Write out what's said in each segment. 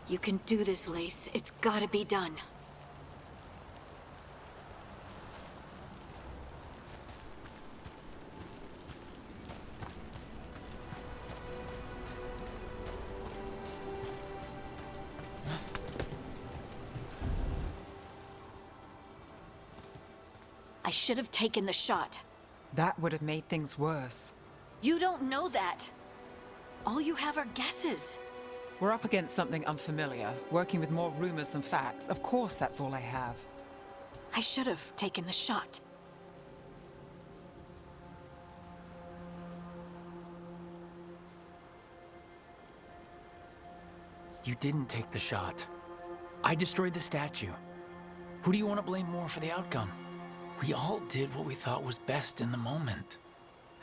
You can do this, Lace. It's gotta be done. I should have taken the shot. That would have made things worse. You don't know that. All you have are guesses. We're up against something unfamiliar, working with more rumors than facts. Of course that's all I have. I should have taken the shot. You didn't take the shot. I destroyed the statue. Who do you want to blame more for the outcome? We all did what we thought was best in the moment.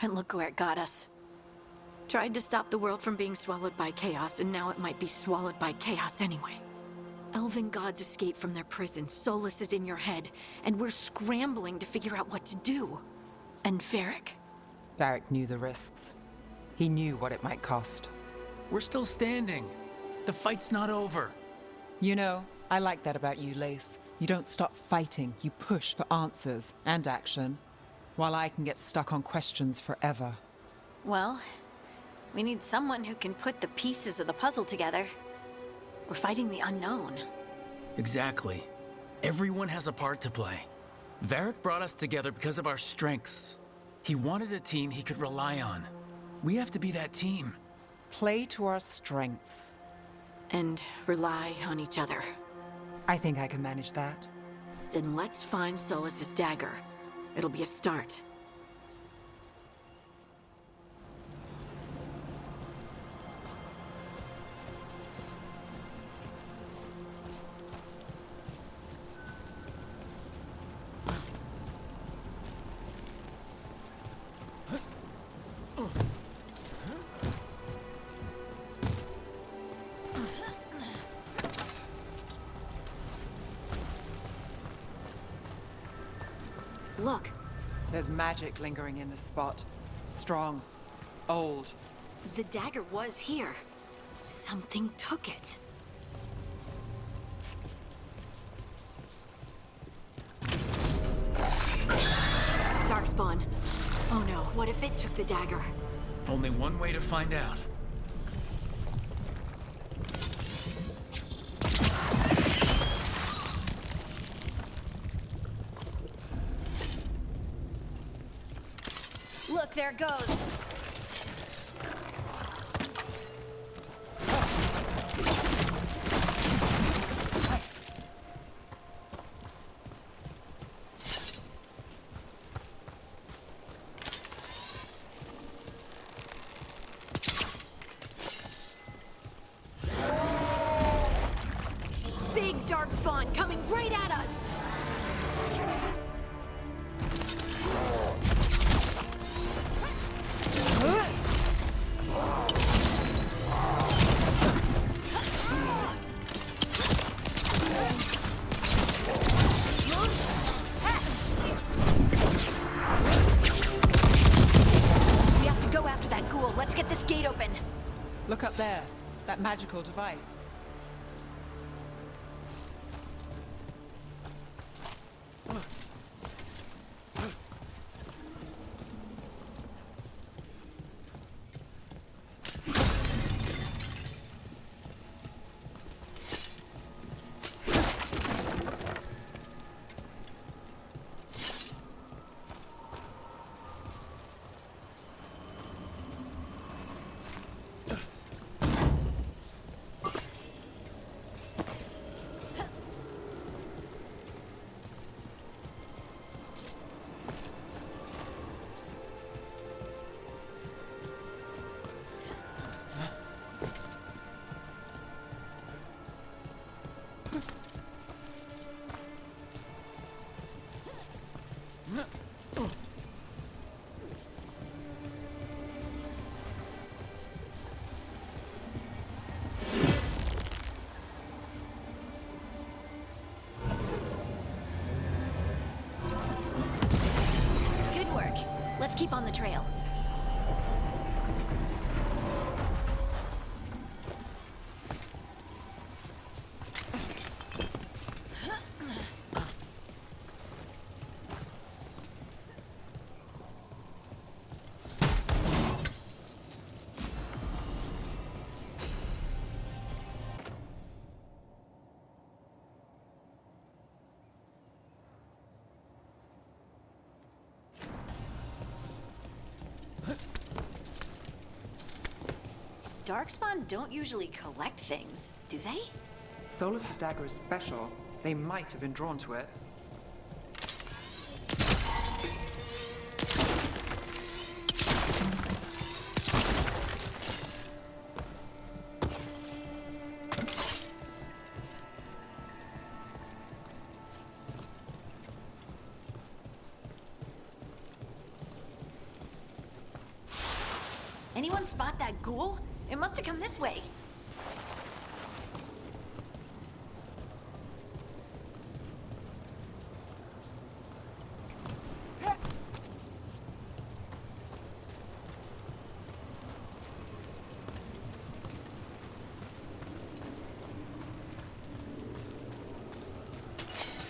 And look where it got us. Tried to stop the world from being swallowed by chaos, and now it might be swallowed by chaos anyway. Elven gods escape from their prison, Solus is in your head, and we're scrambling to figure out what to do. And Varric. Varric knew the risks. He knew what it might cost. We're still standing. The fight's not over. You know, I like that about you, Lace. You don't stop fighting, you push for answers and action, while I can get stuck on questions forever. Well, we need someone who can put the pieces of the puzzle together. We're fighting the unknown. Exactly. Everyone has a part to play. Varric brought us together because of our strengths. He wanted a team he could rely on. We have to be that team. Play to our strengths. And rely on each other. I think I can manage that. Then let's find Solus's dagger. It'll be a start. Look. There's magic lingering in this spot. Strong. Old. The dagger was here. Something took it. Darkspawn. Oh no, what if it took the dagger? Only one way to find out. Look, there it goes. Big Darkspawn coming right at us. Let's get this gate open. Look up there. That magical device. Let's keep on the trail. Darkspawn don't usually collect things, do they? Solus's dagger is special. They might have been drawn to it. Anyone spot that ghoul? It must have come this way.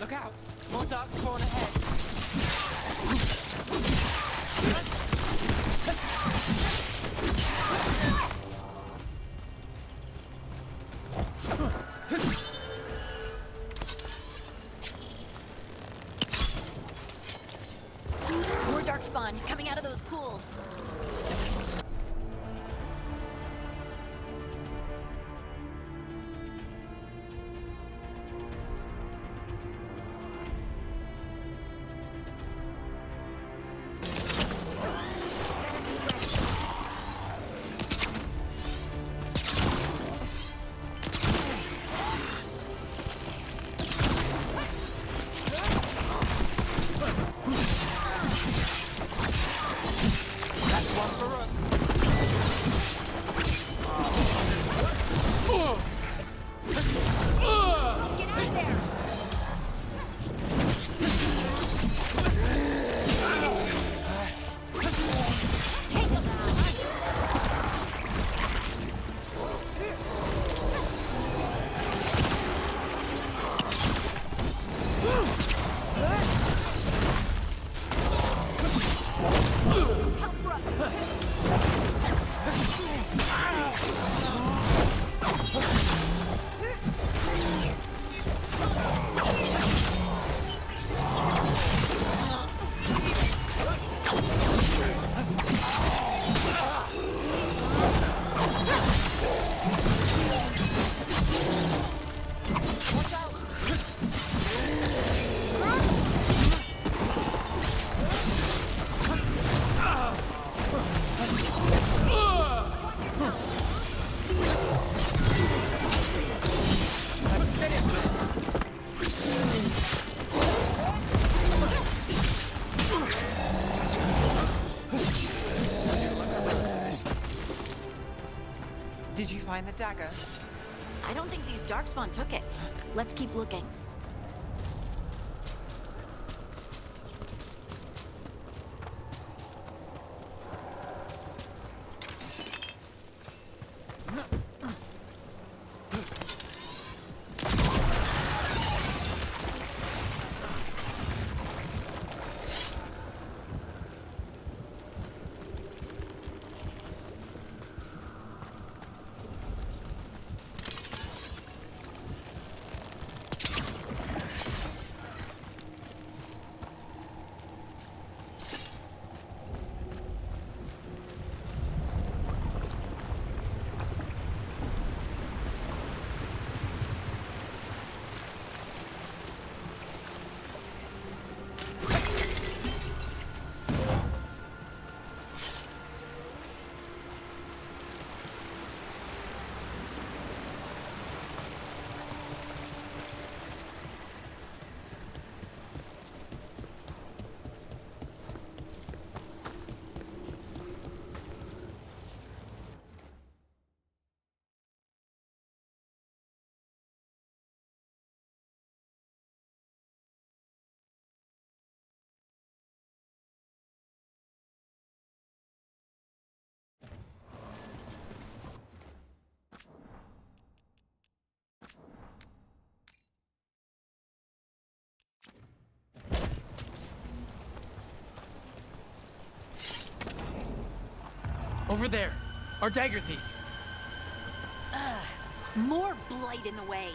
Look out! More dark spawn ahead! More darkspawn coming out of those pools. Did you find the dagger? I don't think these darkspawn took it. Let's keep looking. Over there, our dagger thief. More blight in the way.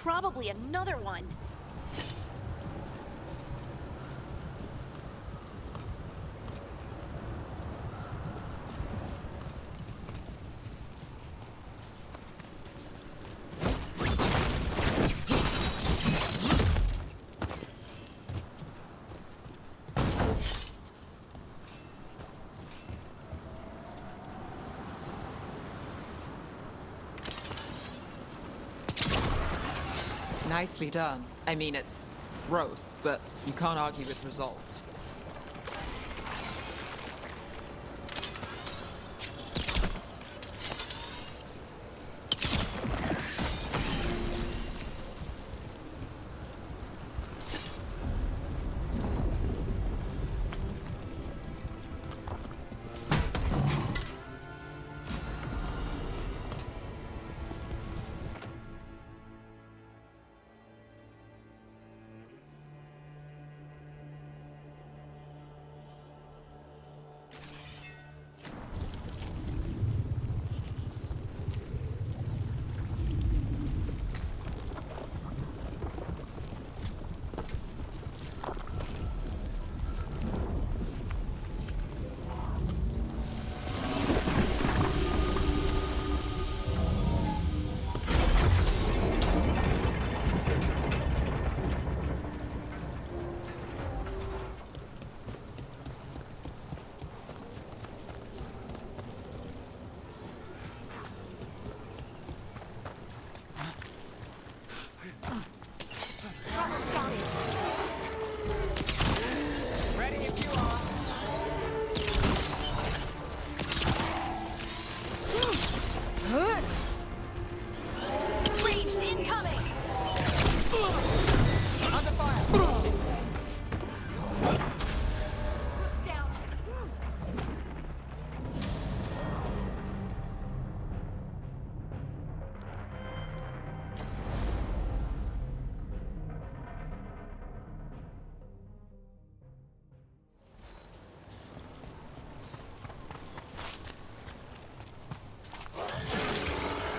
probably another one. Nicely done. I mean, it's gross, but you can't argue with results. Ranged incoming! Under fire! Down.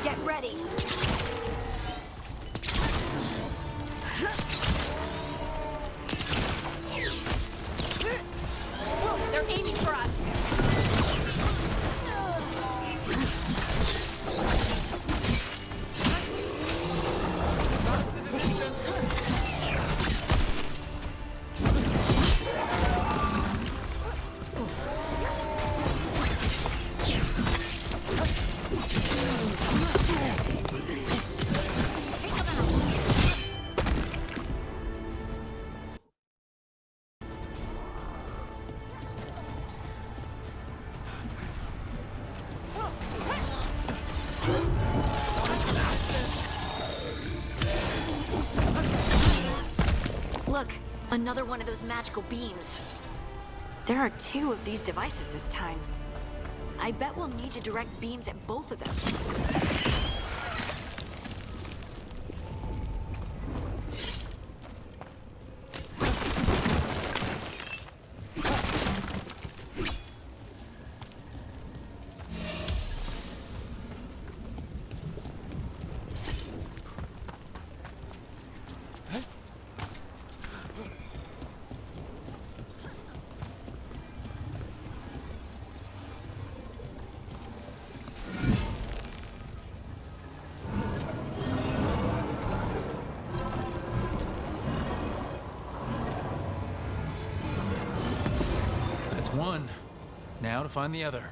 Get ready. Whoa, they're aiming for us. Look, another one of those magical beams. There are 2 of these devices this time. I bet we'll need to direct beams at both of them. That's one. Now to find the other.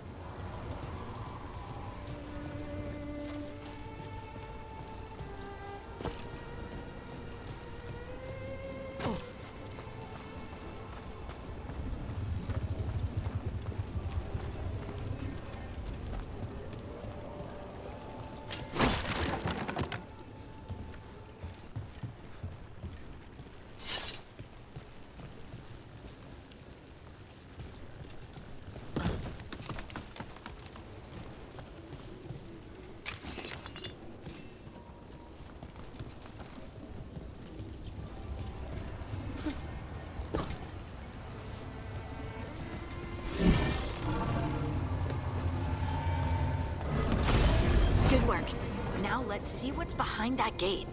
Good work. Now let's see what's behind that gate.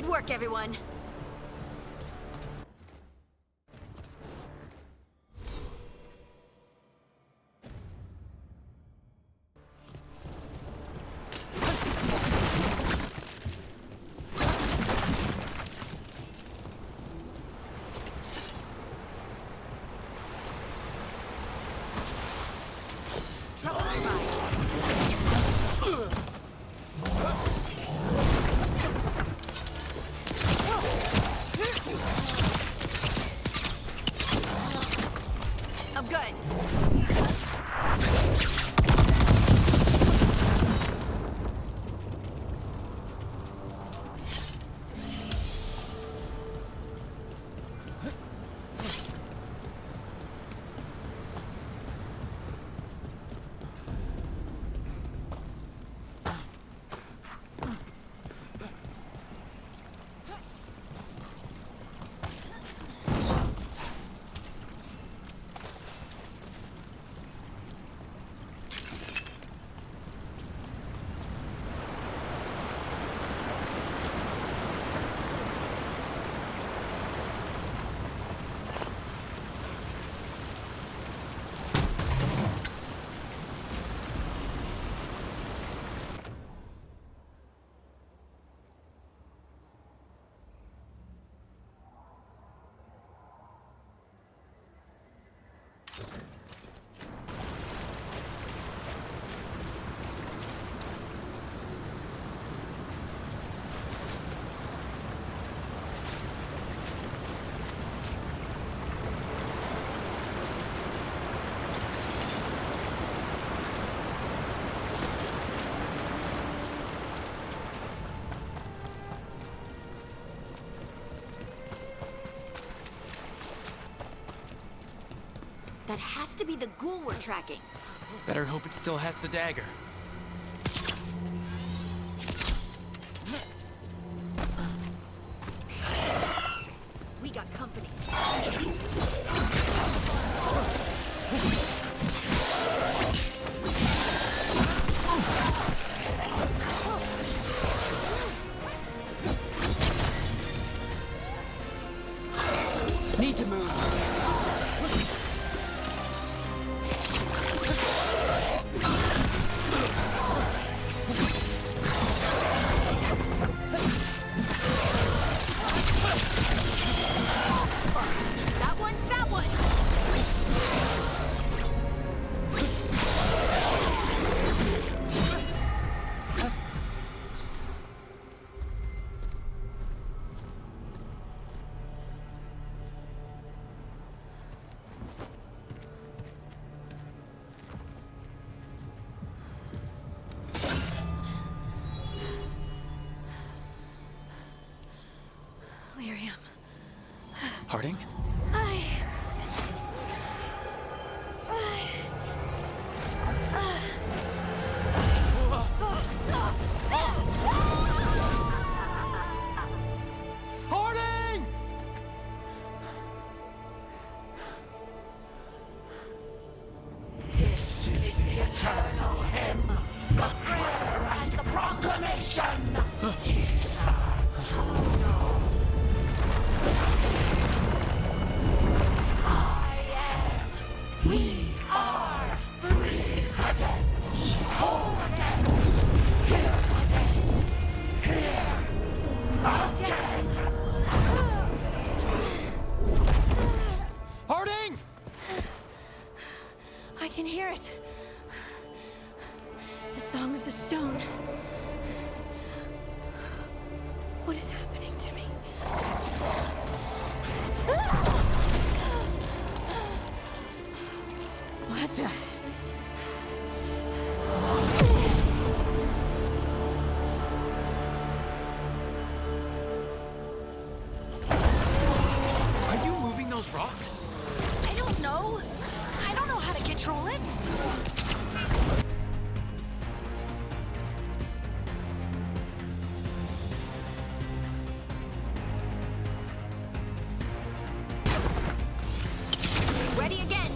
Good work, everyone. I'm good. That has to be the ghoul we're tracking. Better hope it still has the dagger. We got company. Need to move. That one, that one! Lyrium. Harding? Harding! This is the eternal hymn, the prayer and the proclamation. Isa to know. I am. We are free again. Home again. Here again. Here again. Harding! I can hear it. The Song of the Stone. What is happening to me? What the? Are you moving those rocks? I don't know. I don't know how to control it. Ready again.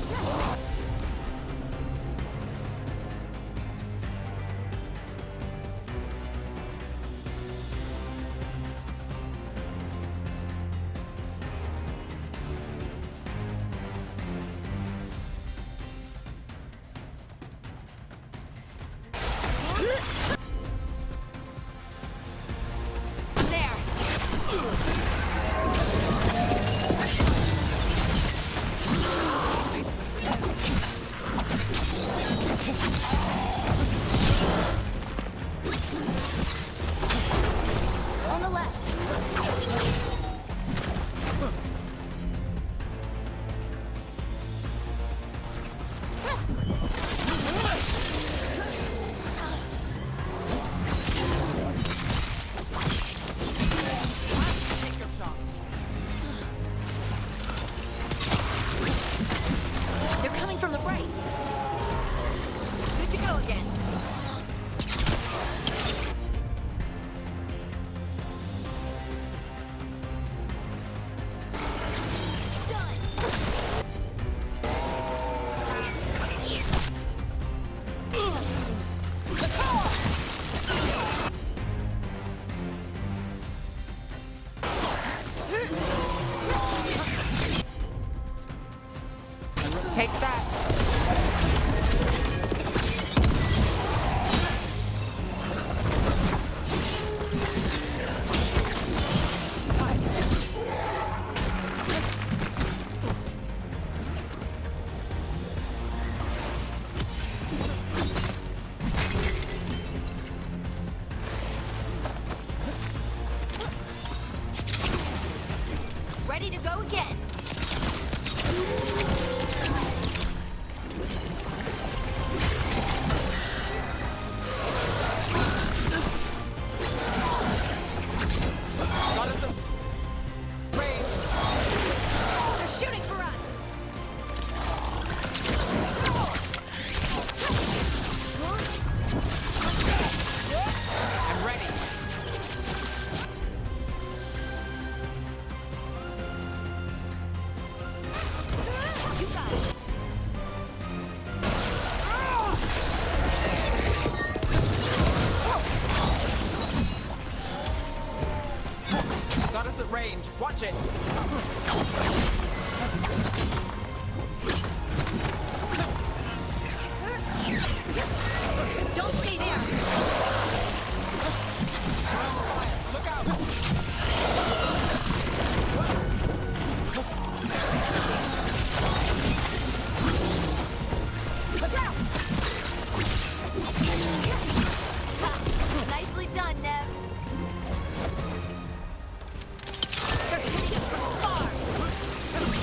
a break. Good to go again. Take that! Ready to go again. Got us a range. They're shooting for us. I'm ready. You got it. Got us at range. Watch it. Don't stay there. Look out! Look out! Nicely done, Nev. They're hitting us from afar.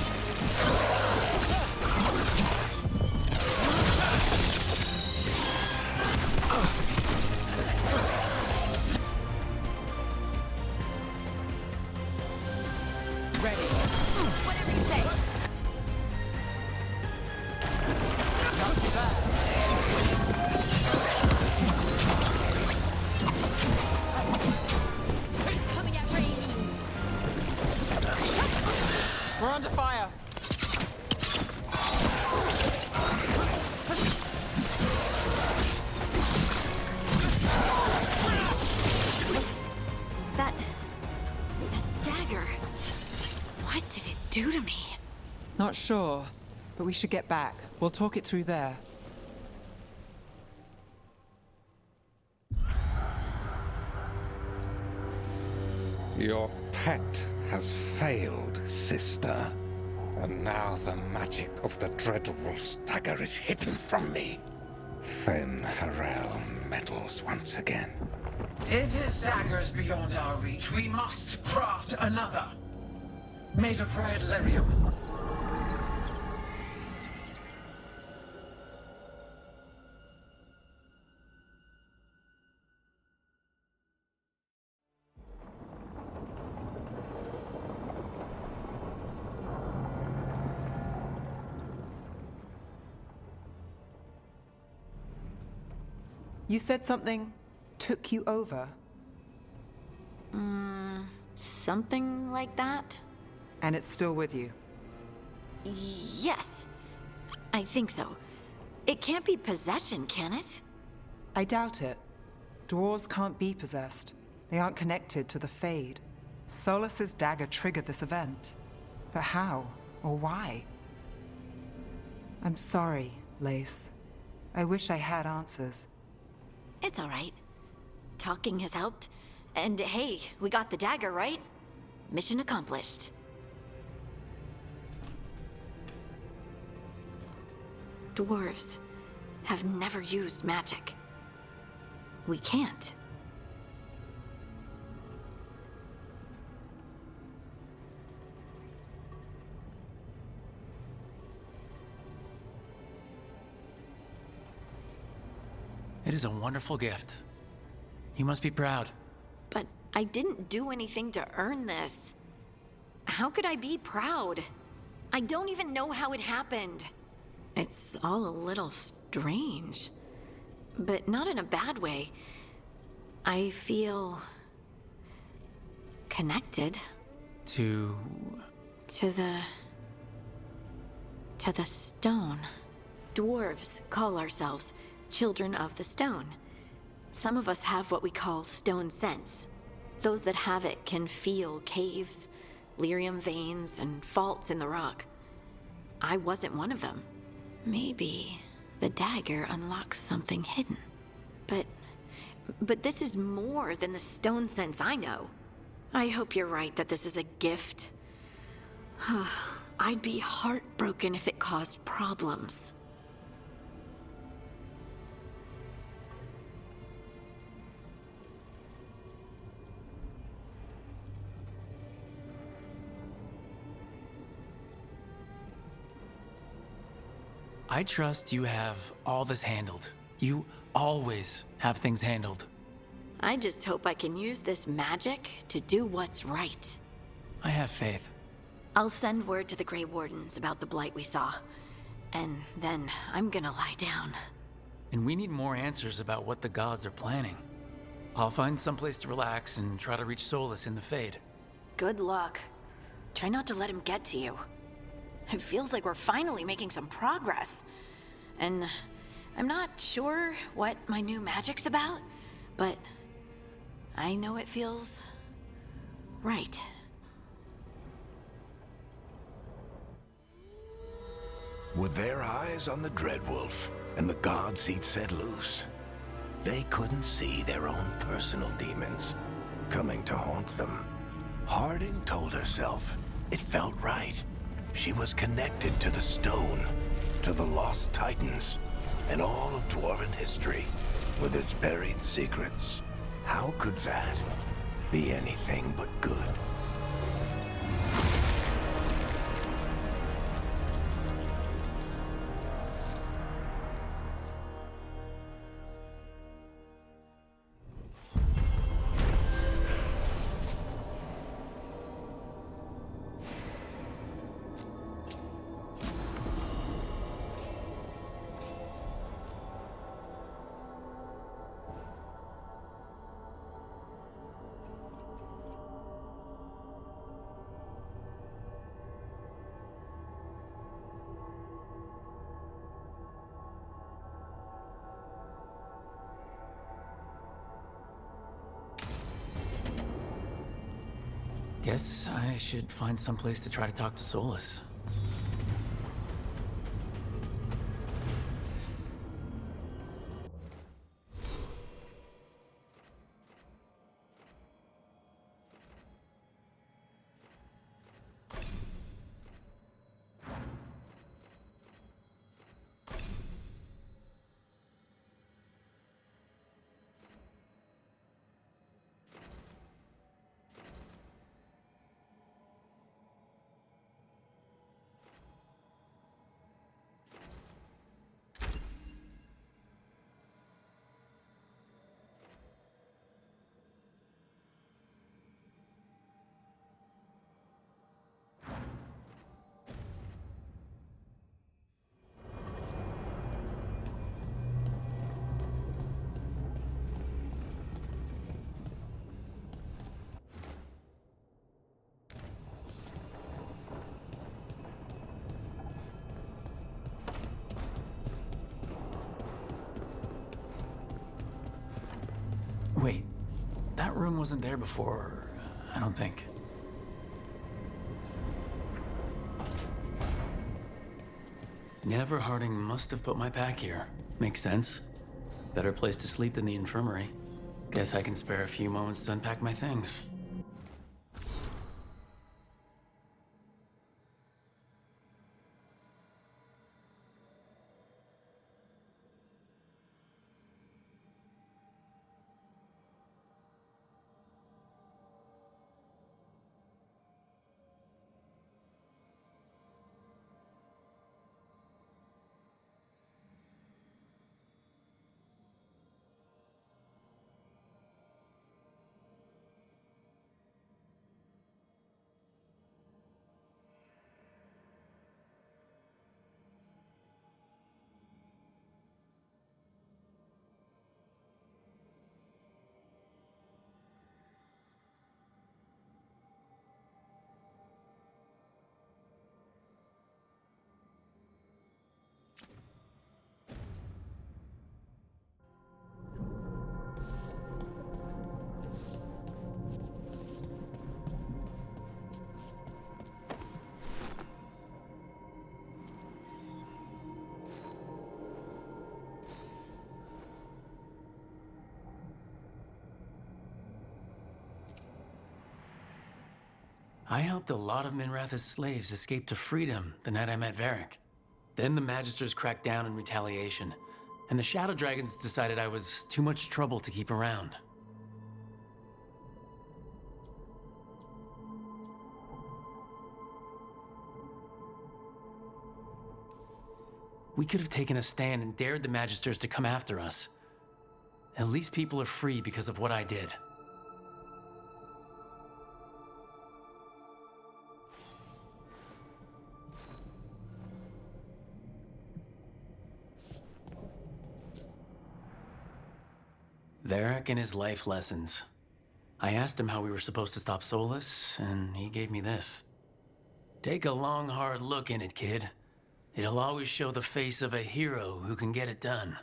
Ready. Whatever you say. Copy that. Coming at range. We're under fire. That dagger. What did it do to me? Not sure, but we should get back. We'll talk it through there. Your pet has failed, sister. And now the magic of the dreadful stagger is hidden from me. Fen Harel meddles once again. If his dagger's beyond our reach, we must craft another. Made of red lyrium. You said something took you over, Something like that? and it's still with you. Yes. I think so. It can't be possession, can it? I doubt it. Dwarves can't be possessed. They aren't connected to the Fade. Solus's dagger triggered this event. But how? Or why? I'm sorry, Lace. I wish I had answers. It's all right. Talking has helped. And hey, we got the dagger, right? Mission accomplished. Dwarves have never used magic. We can't. It is a wonderful gift. You must be proud. But I didn't do anything to earn this. How could I be proud? I don't even know how it happened. It's all a little strange. But not in a bad way. I feel... connected. To... To the stone. Dwarves call ourselves children of the stone. Some of us have what we call stone sense. Those that have it can feel caves, lyrium veins, and faults in the rock. I wasn't one of them. Maybe the dagger unlocks something hidden. But this is more than the stone sense I know. I hope you're right that this is a gift. I'd be heartbroken if it caused problems. I trust you have all this handled. You always have things handled. I just hope I can use this magic to do what's right. I have faith. I'll send word to the Grey Wardens about the blight we saw. And then I'm gonna lie down. And we need more answers about what the gods are planning. I'll find someplace to relax and try to reach Solus in the Fade. Good luck. Try not to let him get to you. It feels like we're finally making some progress. And I'm not sure what my new magic's about, but I know it feels right. With their eyes on the Dreadwolf and the gods he'd set loose, they couldn't see their own personal demons coming to haunt them. Harding told herself it felt right. She was connected to the stone, to the lost titans, and all of Dwarven history, with its buried secrets. How could that be anything but good? Guess I should find someplace to try to talk to Solus. Wait, that room wasn't there before, I don't think. Never Harding must have put my pack here. Makes sense. Better place to sleep than the infirmary. Guess I can spare a few moments to unpack my things. I helped a lot of Minrath's slaves escape to freedom the night I met Varric. Then the Magisters cracked down in retaliation, and the Shadow Dragons decided I was too much trouble to keep around. We could have taken a stand and dared the Magisters to come after us. At least people are free because of what I did. Varric and his life lessons. I asked him how we were supposed to stop Solus, and he gave me this. Take a long, hard look in it, kid. It'll always show the face of a hero who can get it done.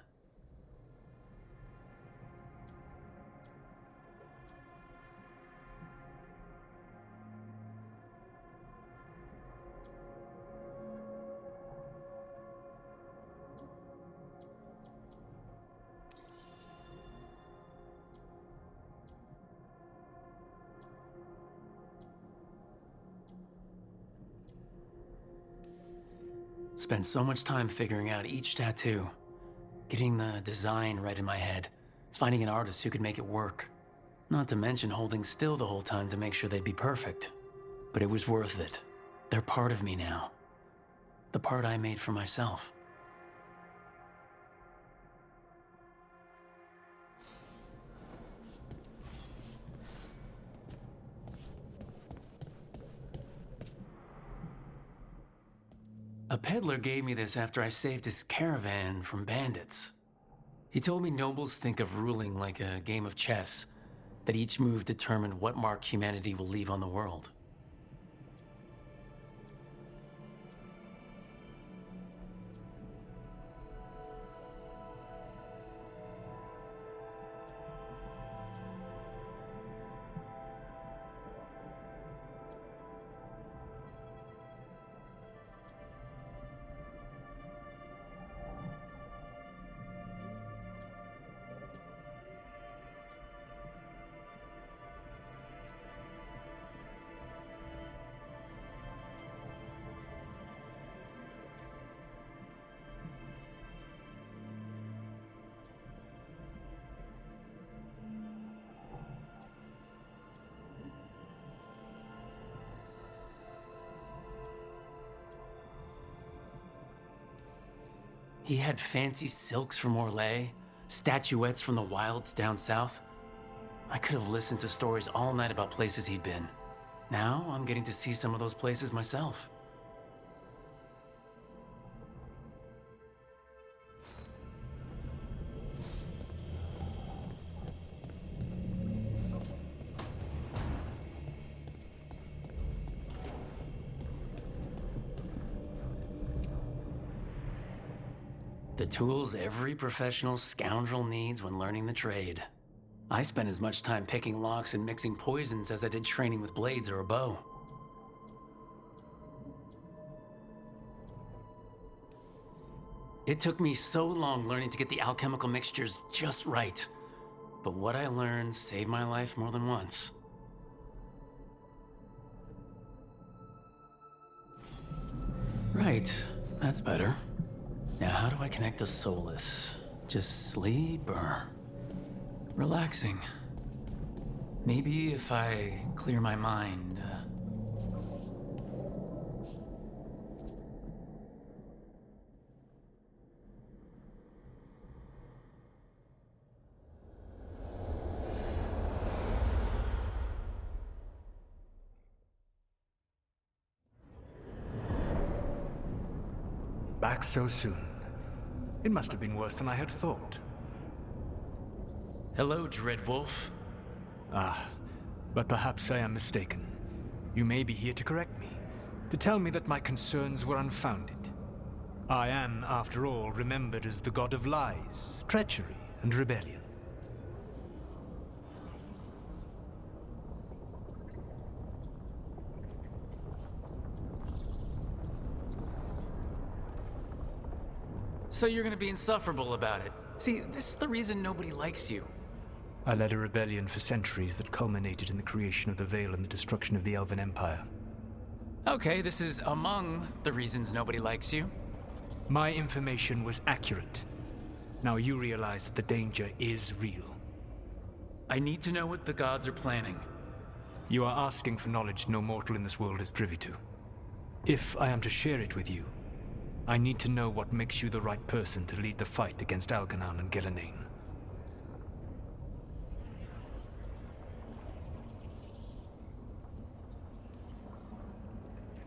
Spent so much time figuring out each tattoo, getting the design right in my head, finding an artist who could make it work. Not to mention holding still the whole time to make sure they'd be perfect. But it was worth it. They're part of me now. The part I made for myself. A peddler gave me this after I saved his caravan from bandits. He told me nobles think of ruling like a game of chess, that each move determined what mark humanity will leave on the world. He had fancy silks from Orlais, statuettes from the wilds down south. I could have listened to stories all night about places he'd been. Now I'm getting to see some of those places myself. The tools every professional scoundrel needs when learning the trade. I spent as much time picking locks and mixing poisons as I did training with blades or a bow. It took me so long learning to get the alchemical mixtures just right. But what I learned saved my life more than once. Right, that's better. Now how do I connect to Solus? Just sleep or... relaxing? Maybe if I clear my mind... Back so soon. It must have been worse than I had thought. Hello, Dreadwolf. Ah, but perhaps I am mistaken. You may be here to correct me, to tell me that my concerns were unfounded. I am, after all, remembered as the god of lies, treachery, and rebellion. So you're gonna be insufferable about it. See, this is the reason nobody likes you. I led a rebellion for centuries that culminated in the creation of the Veil and the destruction of the Elven Empire. Okay, this is among the reasons nobody likes you. My information was accurate. Now you realize that the danger is real. I need to know what the gods are planning. You are asking for knowledge no mortal in this world is privy to. If I am to share it with you, I need to know what makes you the right person to lead the fight against Algernon and Gillenane.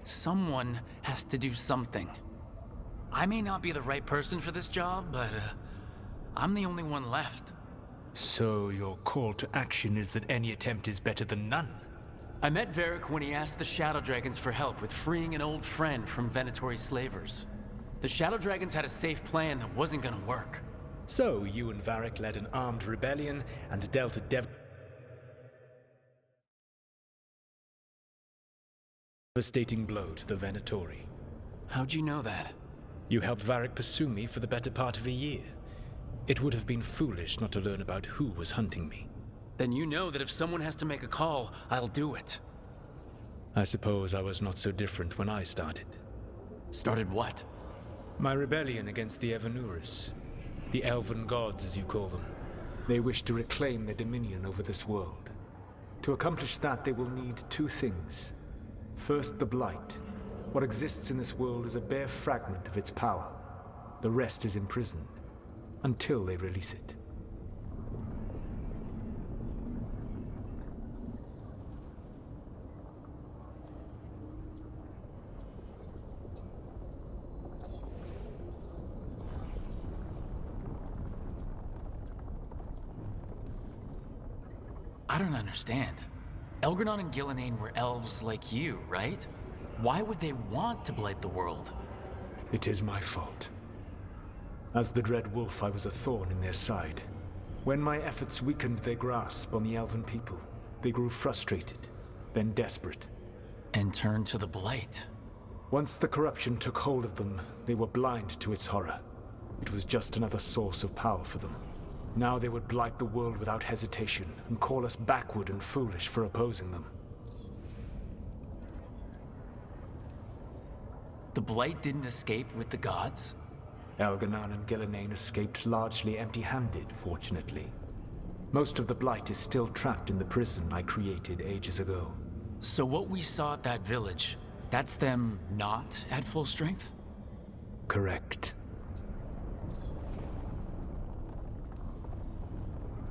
Someone has to do something. I may not be the right person for this job, but I'm the only one left. So your call to action is that any attempt is better than none? I met Varric when he asked the Shadow Dragons for help with freeing an old friend from Venatori slavers. The Shadow Dragons had a safe plan that wasn't gonna work. So you and Varric led an armed rebellion and dealt a devastating blow to the Venatori. How'd you know that? You helped Varric pursue me for the better part of a year. It would have been foolish not to learn about who was hunting me. Then you know that if someone has to make a call, I'll do it. I suppose I was not so different when I started. Started what? My rebellion against the Evanuris. The Elven Gods, as you call them. They wish to reclaim their dominion over this world. To accomplish that, they will need two things. First, the Blight. What exists in this world is a bare fragment of its power. The rest is imprisoned, until they release it. I don't understand. Elgernon and Gillenane were elves like you, right? Why would they want to blight the world? It is my fault. As the Dread Wolf, I was a thorn in their side. When my efforts weakened their grasp on the Elven people, they grew frustrated, then desperate. And turned to the blight. Once the corruption took hold of them, they were blind to its horror. It was just another source of power for them. Now they would blight the world without hesitation, and call us backward and foolish for opposing them. The blight didn't escape with the gods? Elgernon and Gillenane escaped largely empty-handed, fortunately. Most of the blight is still trapped in the prison I created ages ago. So what we saw at that village, that's them not at full strength? Correct.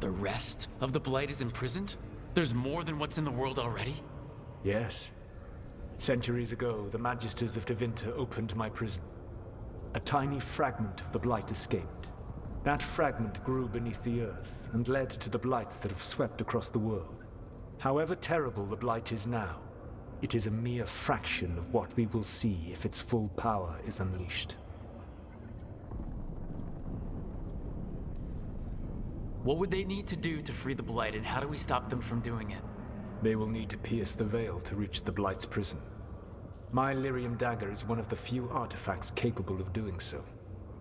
The rest of the blight is imprisoned? There's more than what's in the world already? Yes. Centuries ago, the Magisters of Tevinter opened my prison. A tiny fragment of the blight escaped. That fragment grew beneath the earth and led to the blights that have swept across the world. However terrible the blight is now, it is a mere fraction of what we will see if its full power is unleashed. What would they need to do to free the blight, and how do we stop them from doing it? They will need to pierce the veil to reach the blight's prison. My Lyrium dagger is one of the few artifacts capable of doing so.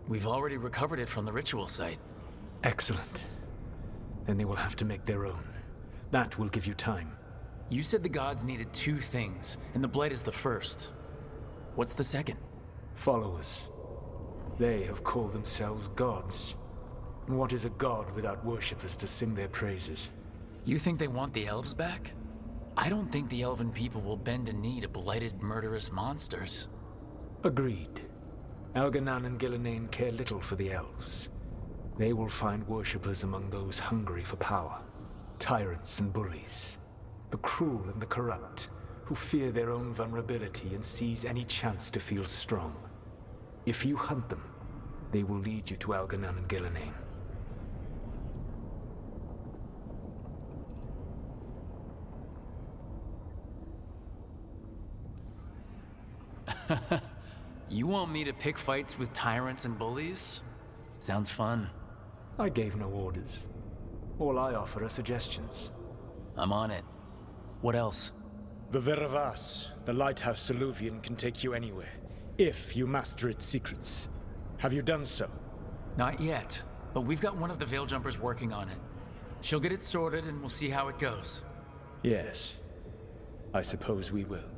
We've already recovered it from the ritual site. Excellent. Then they will have to make their own. That will give you time. You said the gods needed two things, and the blight is the first. What's the second? Followers. They have called themselves gods. And what is a god without worshippers to sing their praises? You think they want the elves back? I don't think the elven people will bend a knee to blighted, murderous monsters. Agreed. Elgernon and Gillenane care little for the elves. They will find worshippers among those hungry for power. Tyrants and bullies. The cruel and the corrupt, who fear their own vulnerability and seize any chance to feel strong. If you hunt them, they will lead you to Elgernon and Gillenane. You want me to pick fights with tyrants and bullies? Sounds fun. I gave no orders. All I offer are suggestions. I'm on it. What else? The Veravas, the lighthouse Soluvian, can take you anywhere, if you master its secrets. Have you done so? Not yet, but we've got one of the Veil Jumpers working on it. She'll get it sorted and we'll see how it goes. Yes, I suppose we will.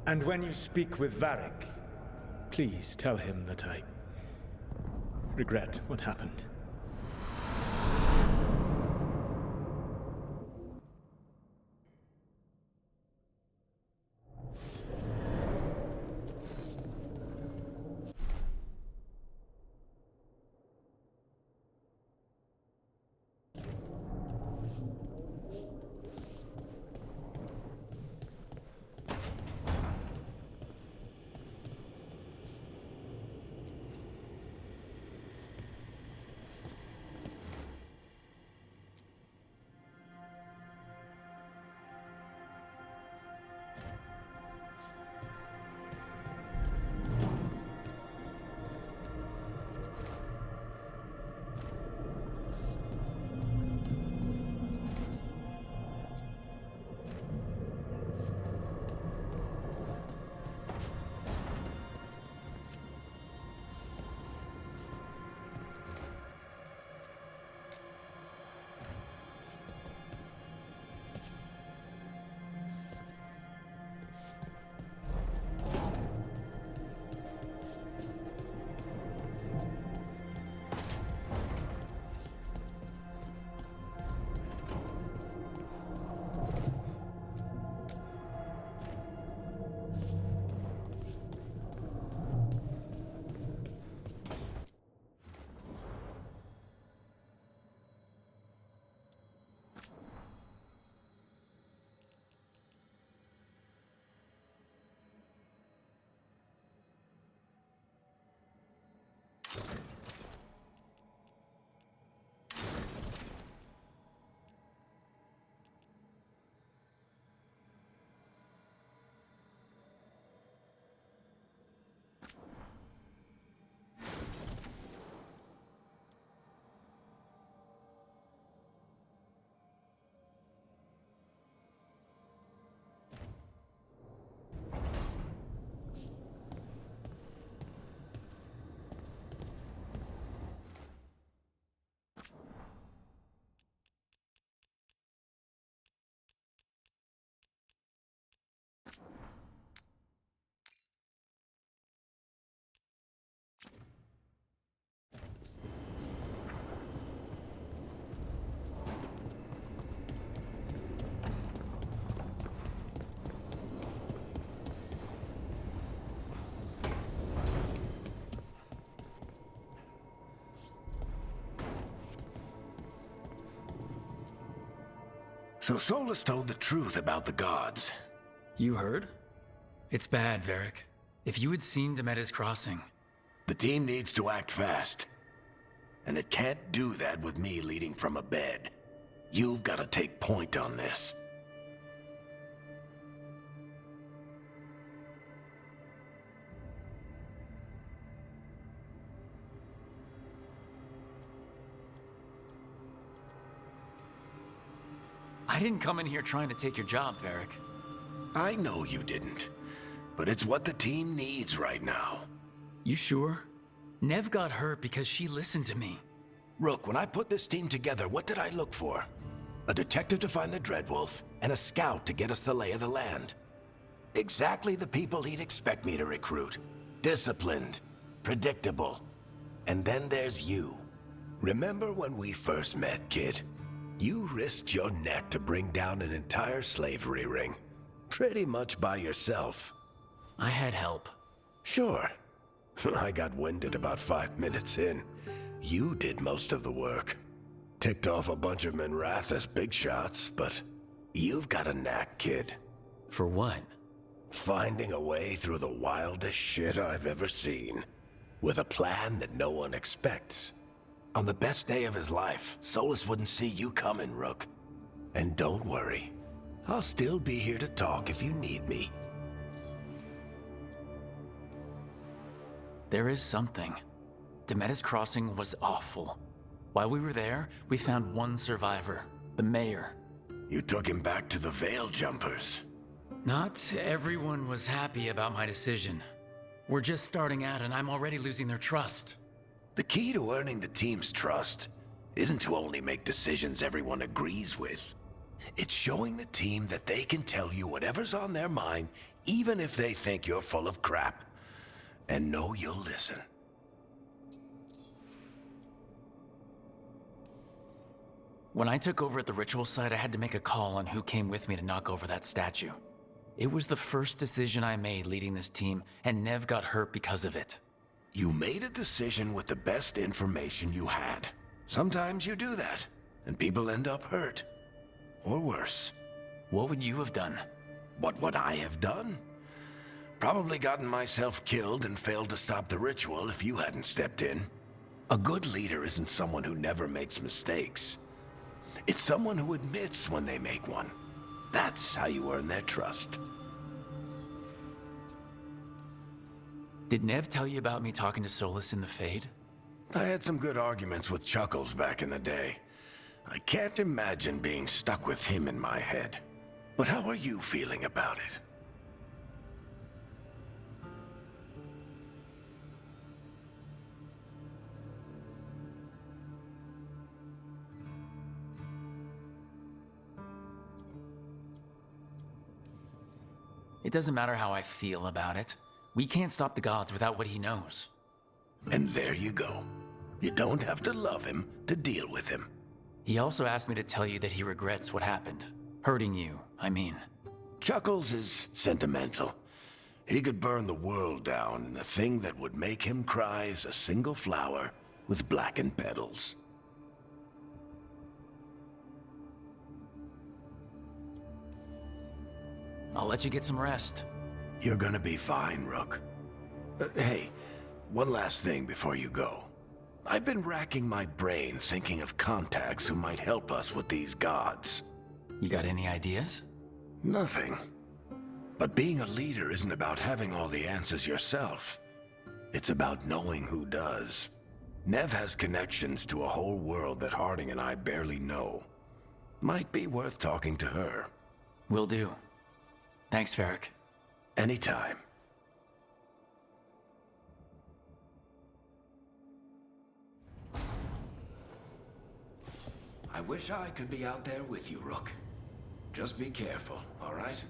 And when you speak with Varric, please tell him that I regret what happened. So Solus told the truth about the gods. You heard? It's bad, Varric. If you had seen Demeter's crossing... The team needs to act fast. And it can't do that with me leading from a bed. You've got to take point on this. I didn't come in here trying to take your job, Varric. I know you didn't. But it's what the team needs right now. You sure? Nev got hurt because she listened to me. Rook, when I put this team together, what did I look for? A detective to find the Dreadwolf, and a scout to get us the lay of the land. Exactly the people he'd expect me to recruit. Disciplined, predictable. And then there's you. Remember when we first met, kid? You risked your neck to bring down an entire slavery ring. Pretty much by yourself. I had help. Sure. I got winded about 5 minutes in. You did most of the work. Ticked off a bunch of Minrathous big shots, but you've got a knack, kid. For what? Finding a way through the wildest shit I've ever seen. With a plan that no one expects. On the best day of his life, Solus wouldn't see you coming, Rook. And don't worry. I'll still be here to talk if you need me. There is something. Demeter's crossing was awful. While we were there, we found one survivor, the mayor. You took him back to the Veil Jumpers. Not everyone was happy about my decision. We're just starting out and I'm already losing their trust. The key to earning the team's trust isn't to only make decisions everyone agrees with. It's showing the team that they can tell you whatever's on their mind, even if they think you're full of crap. And know you'll listen. When I took over at the ritual site, I had to make a call on who came with me to knock over that statue. It was the first decision I made leading this team, and Nev got hurt because of it. You made a decision with the best information you had. Sometimes you do that, and people end up hurt. Or worse. What would you have done? What would I have done? Probably gotten myself killed and failed to stop the ritual if you hadn't stepped in. A good leader isn't someone who never makes mistakes. It's someone who admits when they make one. That's how you earn their trust. Did Nev tell you about me talking to Solus in the Fade? I had some good arguments with Chuckles back in the day. I can't imagine being stuck with him in my head. But how are you feeling about it? It doesn't matter how I feel about it. We can't stop the gods without what he knows. And there you go. You don't have to love him to deal with him. He also asked me to tell you that he regrets what happened. Hurting you, I mean. Chuckles is sentimental. He could burn the world down, and the thing that would make him cry is a single flower with blackened petals. I'll let you get some rest. You're gonna be fine, Rook. Hey, one last thing before you go. I've been racking my brain thinking of contacts who might help us with these gods. You got any ideas? Nothing. But being a leader isn't about having all the answers yourself. It's about knowing who does. Nev has connections to a whole world that Harding and I barely know. Might be worth talking to her. Will do. Thanks, Varric. Anytime. I wish I could be out there with you, Rook. Just be careful, all right?